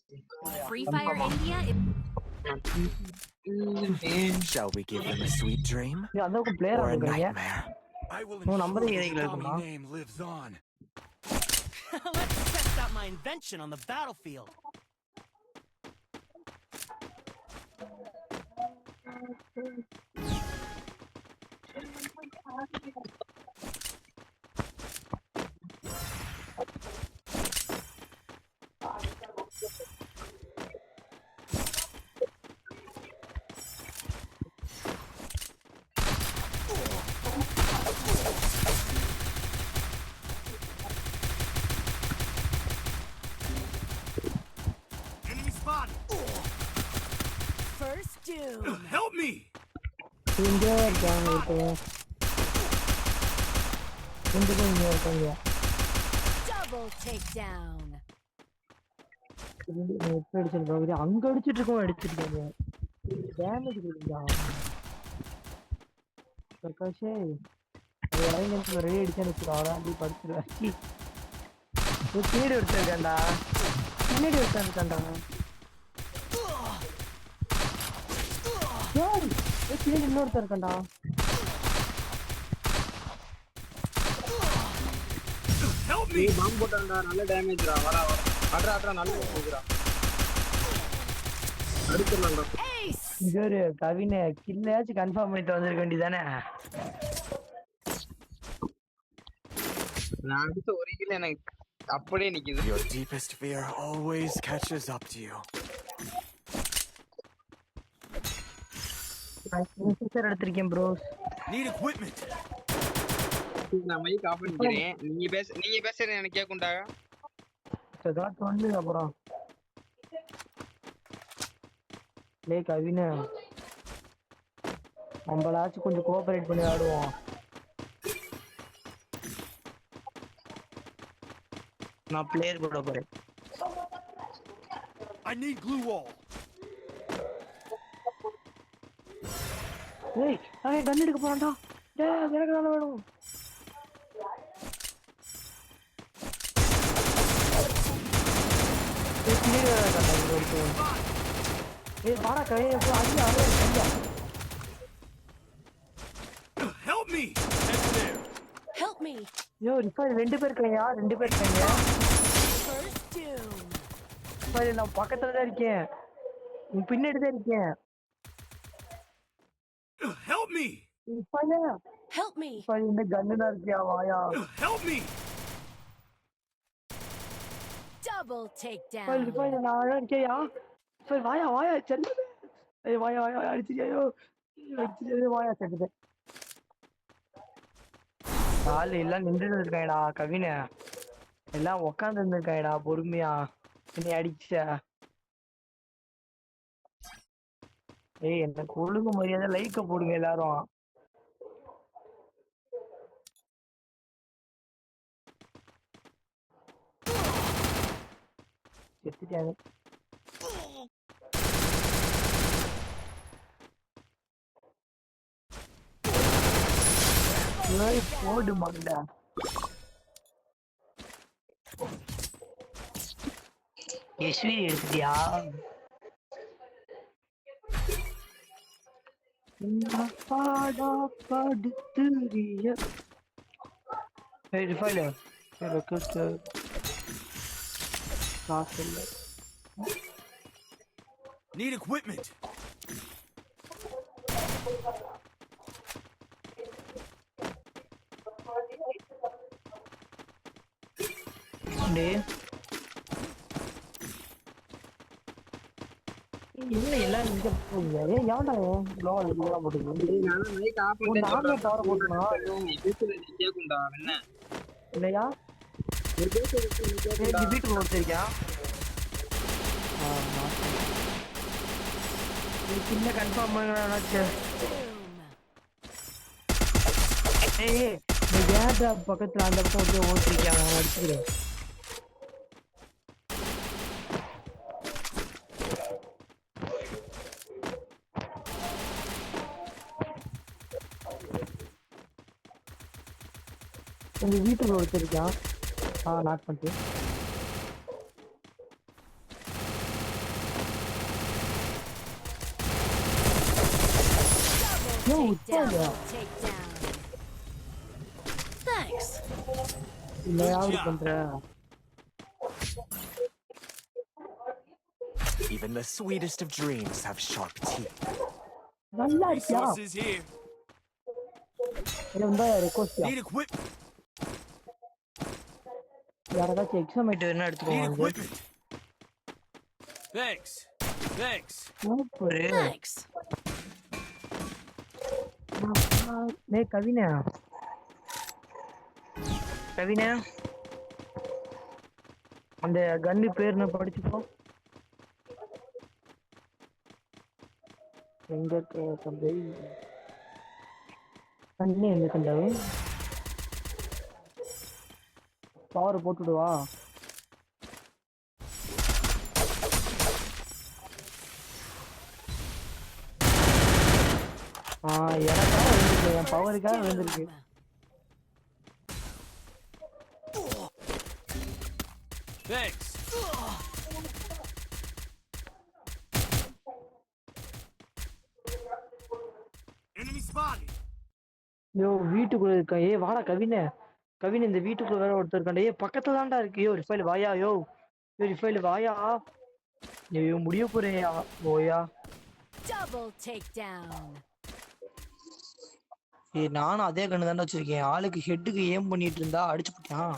Free Fire India Shall we give them a sweet dream அந்த பக்கம் player or a வந்துருக்காங்க. nightmare? I will நம்ம ensure தான் this ஏரியில dummy இருக்குமா? name lives on. Let's test out my invention on the battlefield. Enemy spotted. First Doom. Help me! இங்க இருக்காங்க இப்போ. இங்க இருக்காங்க. Double takedown. எப்படி அடிச்சிருக்காங்க? அங்க அடிச்சிட்டு இருக்கோம் அடிச்சிருக்காங்க. டேமேஜ் கொடுங்க. பிரகாஷே லைன்ல ரெடி அடிச்சான்னு வச்சுக்கோ அப்படி படிச்சிருவேன். பின்னாடி எடுத்துருக்கேன்டா. பின்னாடி எடுத்துருக்கேன்டா. பின்னாடி இன்னொருத்தர் இருக்கேன்டா. Help me! பாம்பு போட்டான்டா நல்ல டேமேஜ்டா வரா அட்ரா நல்ல போகுறா அடிச்சறலாம்டா Ace. இங்க ஒரு கவினை கில்லாச்சு கன்ஃபார்ம் பண்ணிட்டு வந்திருக்க வேண்டியதானே. நான் அடிச்ச ஒரு கில் எனக்கு அப்படியே நிக்குது. Your deepest fear always catches up to you. Sister எடுத்திருக்கேன் ப்ரோ. Need equipment. நான் மைக் ஆஃப் பண்ணிக்கிறேன். நீங்க பேசுறது எனக்கு கேக்கும்டா. சதாட் வந்து அப்புறம் லே கவினை நம்மளாச்சும் கொஞ்சம் கோஆபரேட் பண்ணி ஆடுவோம். நான் பிளேயர் கூட போறேன். I need glue wall. ஏய் நான் கன் எடுக்க போறேன்டா. டேய் எனக்கு தான வேணும். ஏய் பிளேயர் வேறடா. ஏய் வாடா கையை போ அடி அடி. Help me! Head there. Help me. யோ ரிஃபைல் ரெண்டு பேர் இருக்காங்க. ரெண்டு பேர் இருக்காங்க. First Doom. ரிஃபைல் நான் பக்கத்துல தான் இருக்கேன். உன் பின்னாடி தான் இருக்கேன். Help me! ரிஃபைல் Help me. ரிஃபைல் இந்த கன்னுடா இருக்கியா வாயா. Help me! Double ரிஃபைல் takedown. ரிஃபைல் நான் இருக்கியா. ரிஃபைல் வாயா வாயா செல்ல. ஏய் வாயா வாயா அடிச்சியா. அடிச்சியா வாயா செல்லுது. ஆள் எல்லாம் நின்றுட்டு இருக்காங்கடா கவினை. எல்லாம் உக்காந்து இருந்திருக்காங்கடா பொறுமையா. என்னை அடிச்ச. ஏய் எனக்கு ஒழுங்கு மரியாதை லைக்க போடுங்க எல்லாரும். செத்துட்டாங்க. ஏய் போடு மண்டா. யஸ்வி எடுத்துட்டியா? பாடா படுத்துறிய. ஏய் ரிஃபைல் ரெக்வெஸ்ட் காசு இல்ல. Need equipment. டேய் இல்ல எல்லாம் இங்க போங்க. ஏய் ஏன்டா லோல் இதெல்லாம் போட்டுங்க. நான் மைக் ஆஃப் உன் பண்ணிட்டேன். நார்மல் பவர் போட்டுனா நீ பேசுறது நீ கேக்கும்டா என்ன? இல்லையா? நீ பேசுறது நீ கேக்கும்டா. ஏய் வீட்டுக்கு ஓடிச்சிருக்கியா? நீ சின்ன கன்ஃபார்ம் பண்ணாச்சு. Doom. ஏய் நீ கேட்டா பக்கத்துல அந்த பக்கம் வந்து ஓடிச்சிருக்கியா? நான் அடிச்சுக்கிறேன். உங்க வீட்டுக்கு ஒருத்தருக்கா? நாட் பண்ணிட்டு Yo, takedown. yeah. Takedown. Thanks. இல்லையாவது பண்ற Even the sweetest of dreams have sharp teeth. நல்லா இருக்கியா Resources here. இருந்தா ரெக்வஸ்ட் Need equipment. யாராச்சும் எக்ஸாம் ஐட்டு என்ன Need எடுத்துக்கோங்க equipment. Thanks. Thanks. Super Thanks. டேய் கவினா அந்த கன்னு பேர் என்ன படிச்சுக்கோ எங்க தம்பி கண்ணு எங்க கண்டாவே பவர் போட்டுடுவா எனக்காக விழுந்திருக்கு என் பவருக்காக விழுந்திருக்கு Thanks. Enemy spotted. யோ வீட்டுக்குள்ள இருக்கா வாடா கவின் இந்த வீட்டுக்குள்ள வேற ஒருத்தர் இருக்காண்டா பக்கத்துல தான்டா இருக்கு ரிஃபைல் வாயா ரிஃபைல் வாயா முடிய போறேயா ஓயா Double takedown. நானும் அதே கண்ணு தானே வச்சிருக்கேன் ஆளுக்கு ஹெட்டுக்கு ஏம் பண்ணிட்டு இருந்தா அடிச்சு போட்டான்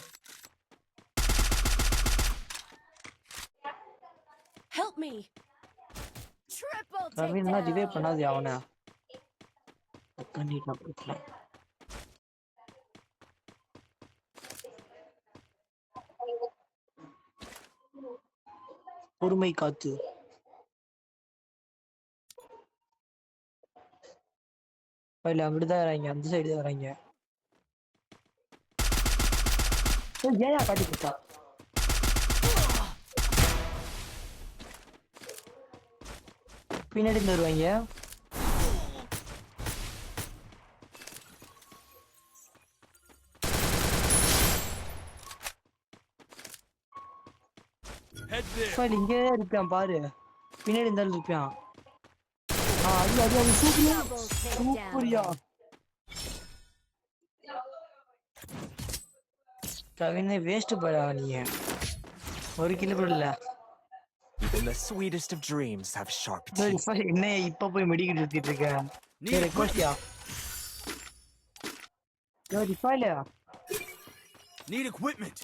Help me. Triple கவின்னா டிவே takedown. பண்ணாது அவனை கண்ணிட்டு பக்கத்துல பொறுமை காத்து இல்ல அங்கிட்டுதான் வராங்க அந்த சைடு தான் வராங்க ஏயா காட்டி கொடுத்தா பின்னாடி இருந்து வருவாங்க Head there. இங்கே இருப்பான் பாரு பின்னாடி இருந்தாலும் இருப்பான் அது சூப்பரியா Double சூப்பரியா takedown. கவினை வேஸ்ட் படா நீங்க ஒரு கிலோ கூட இல்ல Even the sweetest of dreams have sharp teeth. என்ன இப்ப போய் மெடிக்கல் எடுத்துட்டு இருக்க Need ரெக்வஸ்டியா யோ ரிஃபைல் Need equipment.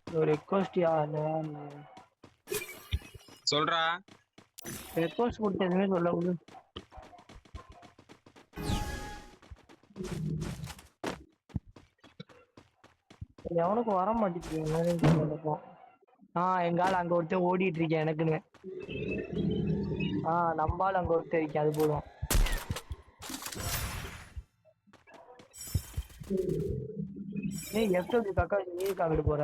யோ ரெக்வஸ்டியா சொல்றா ரெக்வஸ்ட் கொடுத்து எதுவுமே சொல்ல விடு எவனுக்கு வர மாட்டேங்குது எங்கால அங்க ஒருத்தர் ஓடிட்டு இருக்கேன் எனக்குன்னு நம்பால அங்க ஒருத்தர் இருக்கேன் அது போதும் ஏய் எப்படி கக்கா நீ அங்கிட்டு போற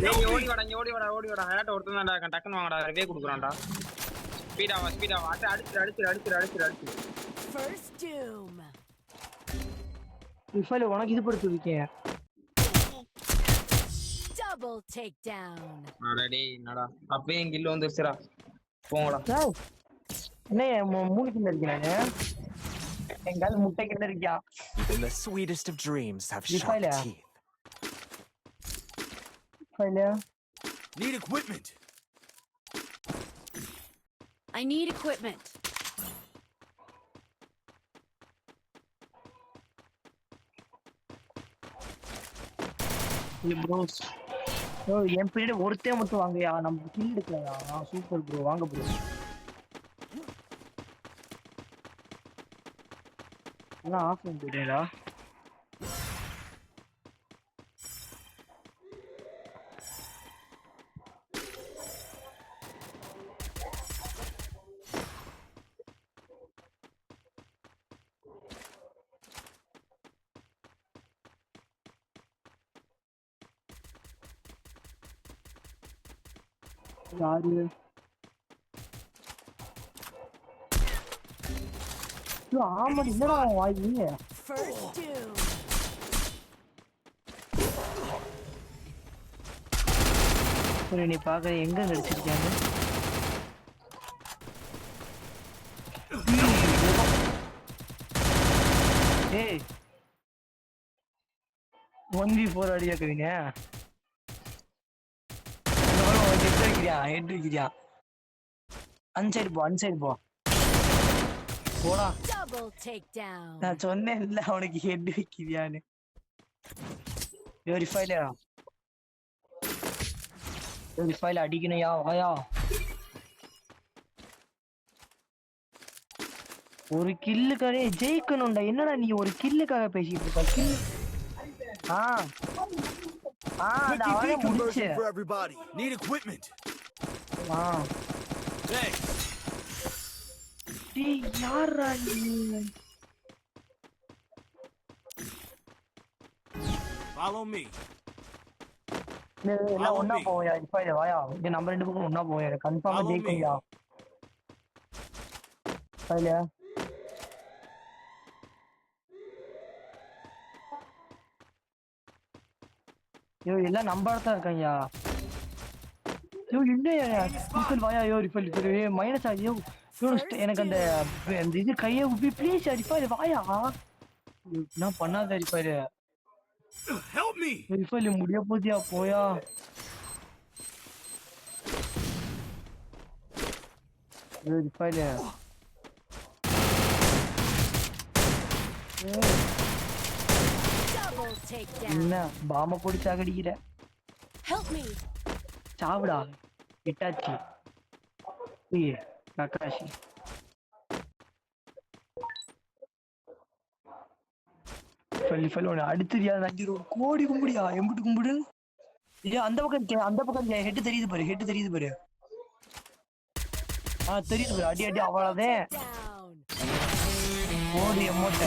நீங்க ஓடி வாடா ஹேட் ஒருத்தன் தான்டா இருக்கான் டக்குன்னு வாங்கடா ரிவே குடுக்குறான்டா ஸ்பீடா வா அடிச்சு First doom. ரிஃபைல் உனக்கு இது படுத்து இருக்கேன் Double takedown. அட டேய் என்னடா அப்பவே என் கில் வந்துருச்சுடா போங்கடா என்ன மூணு கிலோ இருக்கேன் எங்கால முட்டை கிட்ட இருக்கியா Even the sweetest of dreams have sharp Rifle. teeth. Need equipment. I need equipment. Bros என் பின்னாடி ஒருத்தே மட்டும் வாங்கயா நம்ம கில் எடுக்கலையா சூப்பர் ப்ரோ வாங்க ப்ரோ எல்லாம் ஆஃப் பண்ணிட்டீங்களா யாரு ஆமாடி என்னடா வாங்கி First doom. ஒரு நீ பாக்க எங்க கிடைச்சிருக்காங்க ஏய் 1v4 அடியா கவினே ஹெட் வைக்கிறியா அன்சைடு போ போடா Double takedown. நான் சொன்னேன் இல்ல அவனுக்கு ஹெட் வைக்கிறியான்னு வெரிஃபைல அடிக்கணையா வாயா ஒரு கில்லுக்காரே ஜெயிக்கணும்டா என்னடா நீ ஒரு கில்லுக்காக பேசிட்டு இருக்க கில் Quick அவனே EP முடிச்சு conversion for everybody. Need equipment. Thanks. டேய் யாரா நீ Follow me. எல்லாம் ஒண்ணா போவோம்யா இப்ப இதை வாயா இங்க நம்ம 2 பேரும் ஒண்ணா போவோம் கன்ஃபார்மா Follow me. ஜெயிக்கும்யா சரியா ஐயோ எல்லாம் நம்பர்தான் இருக்காங்கயா ஐயோ இல்லையா ரிஃபல் வாயா ஐயோ ரிஃபல் மைனஸ் ஆகியோ எனக்கு அந்த இது கையை உப்பி ப்ளீஸ் ரிஃபல் வாயா என்ன பண்ணாத ரிஃபல் Help me. ரிஃபல் முடிய போதியா போயா ரிஃபல் Double takedown. என்ன பாம போட்டு சாகடிக்கிற Help me. சாவுடா இட்டாச்சி ஏய் நக்காஷி ஃபல் ஒன்று அடுத்துறியா நஞ்சு ஒரு கோடி கும்பிடியா எம்பிட்டு கும்பிடு ஏ அந்த பக்கம் ஹெட் தெரியுது பாரு தெரியுது பாரு அடி அவ்வளோதே Down. ஓடி எம்மோட்ட